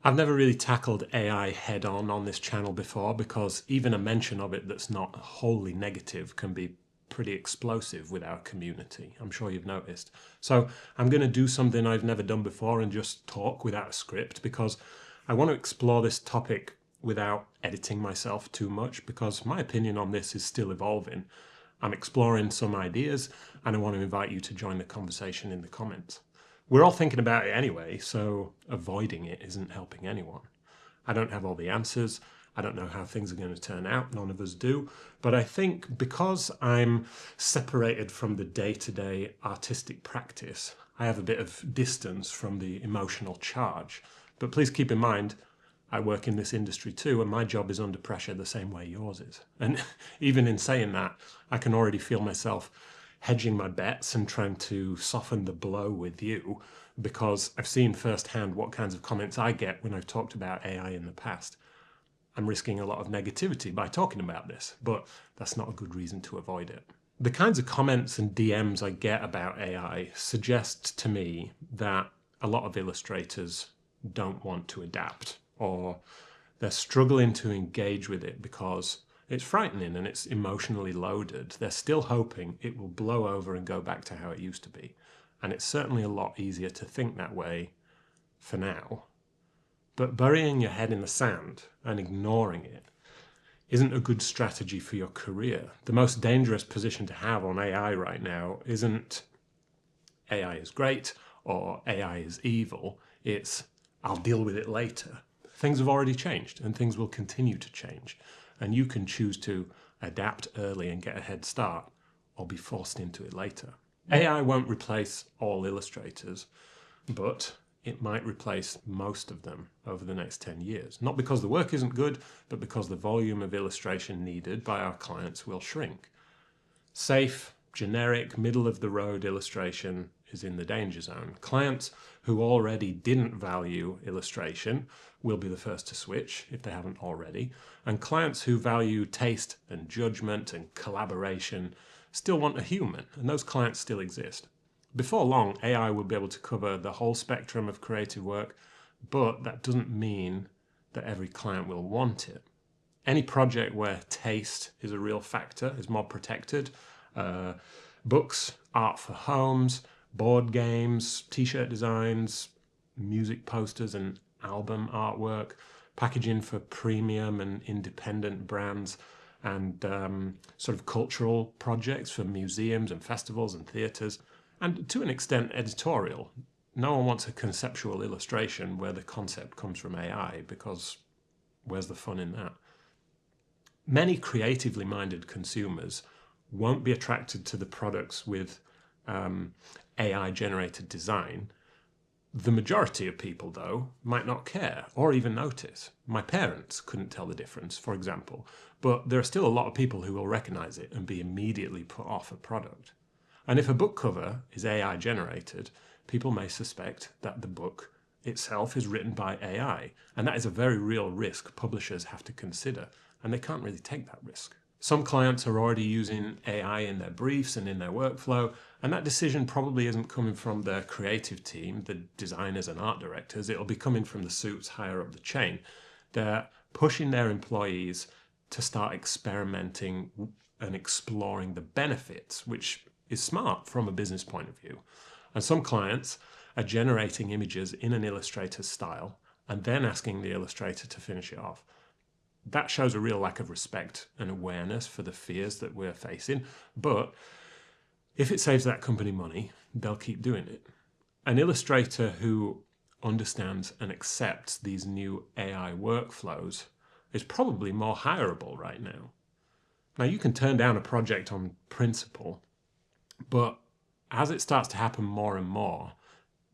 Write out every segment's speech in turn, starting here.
I've never really tackled AI head on this channel before because even a mention of it that's not wholly negative can be pretty explosive with our community. I'm sure you've noticed. So I'm going to do something I've never done before and just talk without a script because I want to explore this topic without editing myself too much because my opinion on this is still evolving. I'm exploring some ideas and I want to invite you to join the conversation in the comments. We're all thinking about it anyway, so avoiding it isn't helping anyone. I don't have all the answers. I don't know how things are going to turn out. None of us do. But I think because I'm separated from the day-to-day artistic practice, I have a bit of distance from the emotional charge. But please keep in mind, I work in this industry too, and my job is under pressure the same way yours is. And even in saying that, I can already feel myself hedging my bets and trying to soften the blow with you because I've seen firsthand what kinds of comments I get when I've talked about AI in the past. I'm risking a lot of negativity by talking about this, but that's not a good reason to avoid it. The kinds of comments and DMs I get about AI suggest to me that a lot of illustrators don't want to adapt, or they're struggling to engage with it because it's frightening and it's emotionally loaded. They're still hoping it will blow over and go back to how it used to be. And it's certainly a lot easier to think that way for now. But burying your head in the sand and ignoring it isn't a good strategy for your career. The most dangerous position to have on AI right now isn't AI is great or AI is evil. It's I'll deal with it later. Things have already changed and things will continue to change. And you can choose to adapt early and get a head start or be forced into it later. AI won't replace all illustrators, but it might replace most of them over the next 10 years. Not because the work isn't good, but because the volume of illustration needed by our clients will shrink. Safe, generic, middle-of-the-road illustration is in the danger zone. Clients who already didn't value illustration will be the first to switch if they haven't already, and clients who value taste and judgment and collaboration still want a human, and those clients still exist. Before long, AI will be able to cover the whole spectrum of creative work, but that doesn't mean that every client will want it. Any project where taste is a real factor is more protected. Books, art for homes, board games, t-shirt designs, music posters and album artwork, packaging for premium and independent brands, and sort of cultural projects for museums and festivals and theatres, and to an extent editorial. No one wants a conceptual illustration where the concept comes from AI, because where's the fun in that? Many creatively minded consumers won't be attracted to the products with AI-generated design. The majority of people, though, might not care or even notice. My parents couldn't tell the difference, for example, but there are still a lot of people who will recognize it and be immediately put off a product. And if a book cover is AI-generated, people may suspect that the book itself is written by AI, and that is a very real risk publishers have to consider, and they can't really take that risk. Some clients are already using AI in their briefs and in their workflow, and that decision probably isn't coming from their creative team, the designers and art directors. It'll be coming from the suits higher up the chain. They're pushing their employees to start experimenting and exploring the benefits, which is smart from a business point of view. And some clients are generating images in an Illustrator style and then asking the illustrator to finish it off. That shows a real lack of respect and awareness for the fears that we're facing, but if it saves that company money, they'll keep doing it. An illustrator who understands and accepts these new AI workflows is probably more hireable right now. Now, you can turn down a project on principle, but as it starts to happen more and more,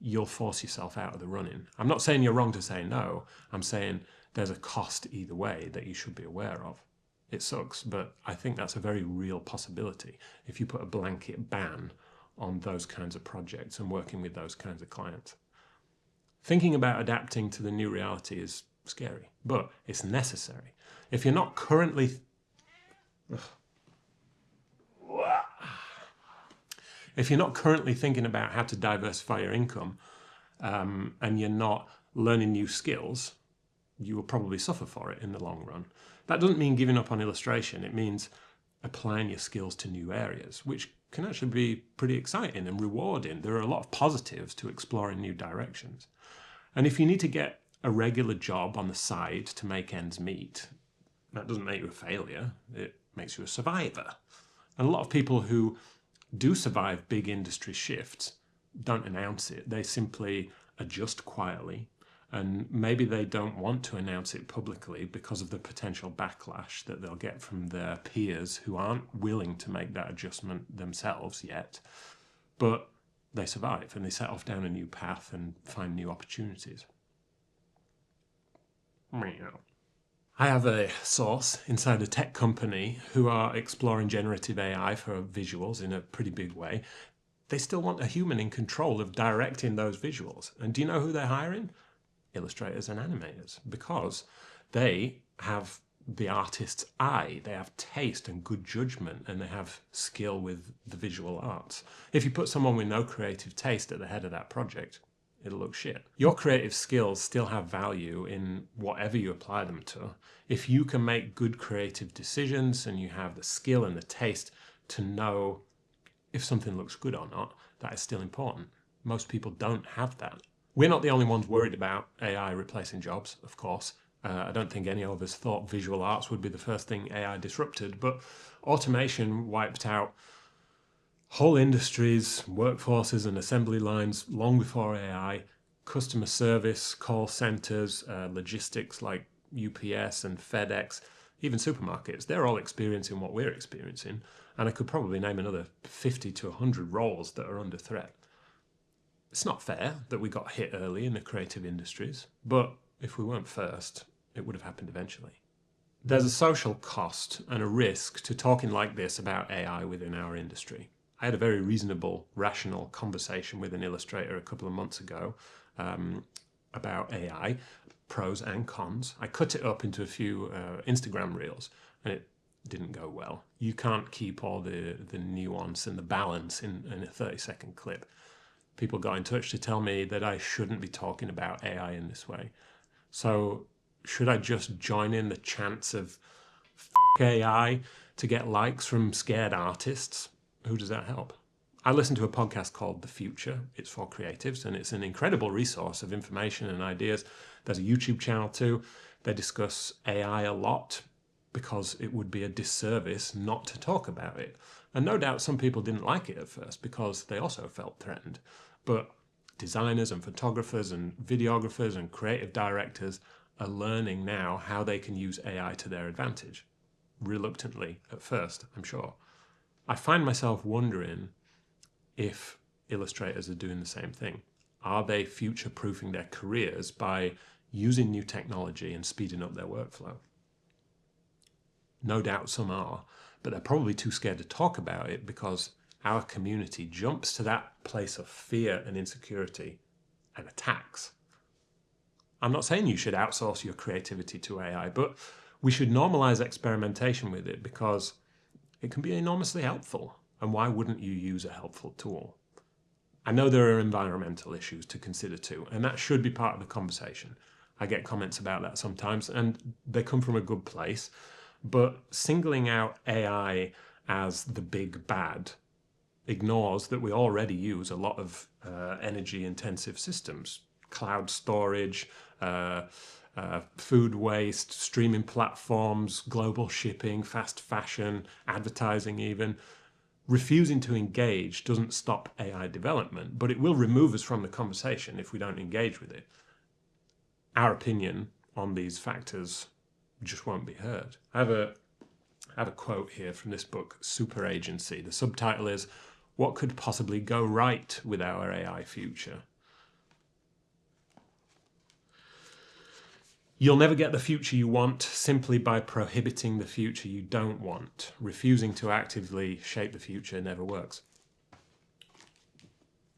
you'll force yourself out of the running. I'm not saying you're wrong to say no. I'm saying there's a cost either way that you should be aware of. It sucks, but I think that's a very real possibility if you put a blanket ban on those kinds of projects and working with those kinds of clients. Thinking about adapting to the new reality is scary, but it's necessary. If you're not currently thinking about how to diversify your income, and you're not learning new skills, you will probably suffer for it in the long run. That doesn't mean giving up on illustration. It means applying your skills to new areas, which can actually be pretty exciting and rewarding. There are a lot of positives to exploring new directions. And if you need to get a regular job on the side to make ends meet, that doesn't make you a failure. It makes you a survivor. And a lot of people who do survive big industry shifts don't announce it. They simply adjust quietly, and maybe they don't want to announce it publicly because of the potential backlash that they'll get from their peers who aren't willing to make that adjustment themselves yet. But they survive and they set off down a new path and find new opportunities. I have a source inside a tech company who are exploring generative AI for visuals in a pretty big way. They still want a human in control of directing those visuals. And do you know who they're hiring? Illustrators and animators, because they have the artist's eye, they have taste and good judgment, and they have skill with the visual arts. If you put someone with no creative taste at the head of that project, it'll look shit. Your creative skills still have value in whatever you apply them to. If you can make good creative decisions and you have the skill and the taste to know if something looks good or not, that is still important. Most people don't have that. We're not the only ones worried about AI replacing jobs, of course. I don't think any of us thought visual arts would be the first thing AI disrupted, but automation wiped out whole industries, workforces and assembly lines long before AI. Customer service, call centers, logistics like UPS and FedEx, even supermarkets, they're all experiencing what we're experiencing. And I could probably name another 50 to 100 roles that are under threat. It's not fair that we got hit early in the creative industries, but if we weren't first, it would have happened eventually. There's a social cost and a risk to talking like this about AI within our industry. I had a very reasonable, rational conversation with an illustrator a couple of months ago about AI, pros and cons. I cut it up into a few Instagram reels, and it didn't go well. You can't keep all the nuance and the balance in a 30-second clip. People got in touch to tell me that I shouldn't be talking about AI in this way. So should I just join in the chants of F AI to get likes from scared artists? Who does that help? I listen to a podcast called The Future. It's for creatives, and it's an incredible resource of information and ideas. There's a YouTube channel too. They discuss AI a lot because it would be a disservice not to talk about it. And no doubt some people didn't like it at first because they also felt threatened. But designers and photographers and videographers and creative directors are learning now how they can use AI to their advantage. Reluctantly at first, I'm sure. I find myself wondering if illustrators are doing the same thing. Are they future-proofing their careers by using new technology and speeding up their workflow? No doubt some are, but they're probably too scared to talk about it because our community jumps to that place of fear and insecurity and attacks. I'm not saying you should outsource your creativity to AI, but we should normalize experimentation with it because it can be enormously helpful. And why wouldn't you use a helpful tool? I know there are environmental issues to consider too, and that should be part of the conversation. I get comments about that sometimes, and they come from a good place. But singling out AI as the big bad ignores that we already use a lot of energy-intensive systems. Cloud storage, food waste, streaming platforms, global shipping, fast fashion, advertising even. Refusing to engage doesn't stop AI development, but it will remove us from the conversation if we don't engage with it. Our opinion on these factors just won't be heard. I have a quote here from this book, Super Agency. The subtitle is, "What could possibly go right with our AI future?" You'll never get the future you want simply by prohibiting the future you don't want. Refusing to actively shape the future never works.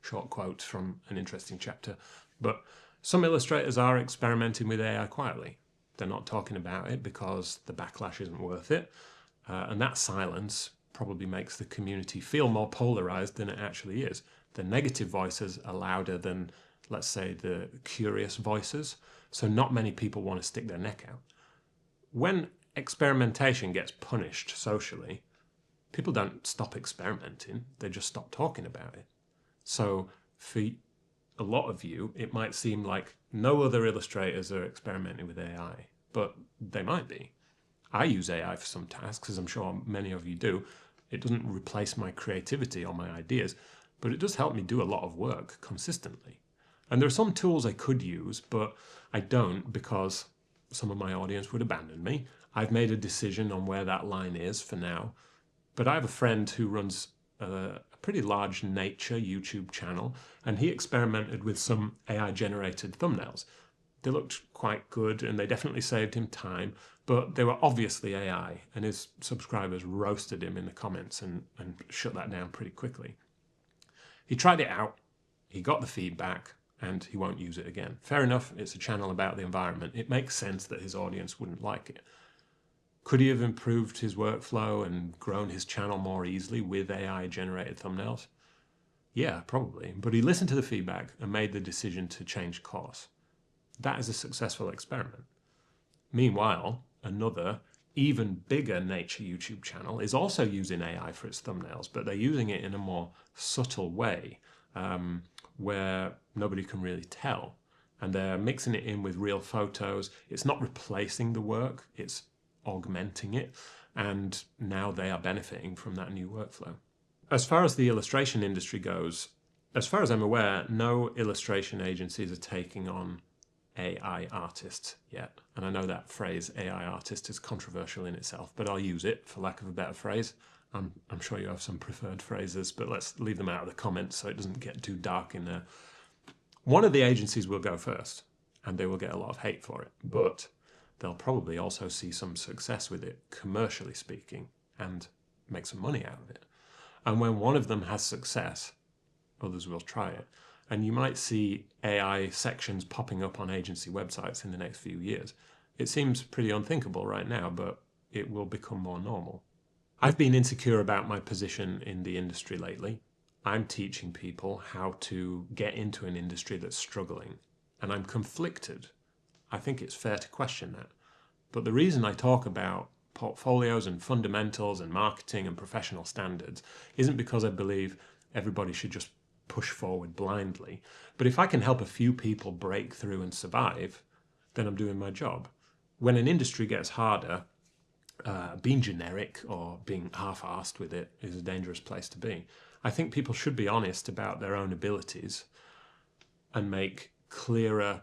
Short quote from an interesting chapter. But some illustrators are experimenting with AI quietly. They're not talking about it because the backlash isn't worth it. And that silence probably makes the community feel more polarized than it actually is. The negative voices are louder than let's say, the curious voices. So not many people want to stick their neck out. When experimentation gets punished socially, people don't stop experimenting, they just stop talking about it. So for a lot of you, it might seem like no other illustrators are experimenting with AI, but they might be. I use AI for some tasks, as I'm sure many of you do. It doesn't replace my creativity or my ideas, but it does help me do a lot of work consistently. And there are some tools I could use, but I don't because some of my audience would abandon me. I've made a decision on where that line is for now. But I have a friend who runs a pretty large nature YouTube channel, and he experimented with some AI-generated thumbnails. They looked quite good, and they definitely saved him time, but they were obviously AI, and his subscribers roasted him in the comments and shut that down pretty quickly. He tried it out, he got the feedback, and he won't use it again. Fair enough, it's a channel about the environment. It makes sense that his audience wouldn't like it. Could he have improved his workflow and grown his channel more easily with AI-generated thumbnails? Yeah, probably, but he listened to the feedback and made the decision to change course. That is a successful experiment. Meanwhile, another, even bigger nature YouTube channel is also using AI for its thumbnails, but they're using it in a more subtle way where nobody can really tell. And they're mixing it in with real photos. It's not replacing the work, it's augmenting it, and now they are benefiting from that new workflow. As far as the illustration industry goes, as far as I'm aware, no illustration agencies are taking on AI artists yet. And I know that phrase AI artist is controversial in itself, but I'll use it for lack of a better phrase. I'm sure you have some preferred phrases, but let's leave them out of the comments so it doesn't get too dark in there. One of the agencies will go first, and they will get a lot of hate for it, but they'll probably also see some success with it, commercially speaking, and make some money out of it. And when one of them has success, others will try it. And you might see AI sections popping up on agency websites in the next few years. It seems pretty unthinkable right now, but it will become more normal. I've been insecure about my position in the industry lately. I'm teaching people how to get into an industry that's struggling, and I'm conflicted. I think it's fair to question that. But the reason I talk about portfolios and fundamentals and marketing and professional standards isn't because I believe everybody should just push forward blindly. But if I can help a few people break through and survive, then I'm doing my job. When an industry gets harder, being generic or being half-arsed with it is a dangerous place to be. I think people should be honest about their own abilities and make clearer,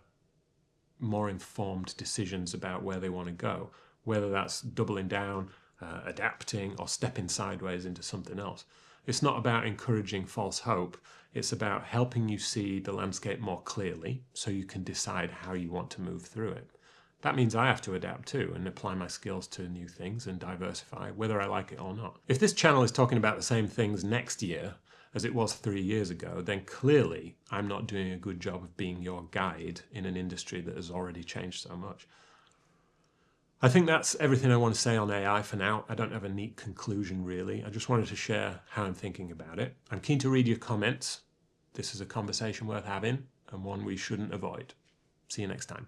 more informed decisions about where they want to go, whether that's doubling down, adapting, or stepping sideways into something else. It's not about encouraging false hope. It's about helping you see the landscape more clearly so you can decide how you want to move through it. That means I have to adapt too and apply my skills to new things and diversify, whether I like it or not. If this channel is talking about the same things next year as it was 3 years ago, then clearly I'm not doing a good job of being your guide in an industry that has already changed so much. I think that's everything I want to say on AI for now. I don't have a neat conclusion really. I just wanted to share how I'm thinking about it. I'm keen to read your comments. This is a conversation worth having and one we shouldn't avoid. See you next time.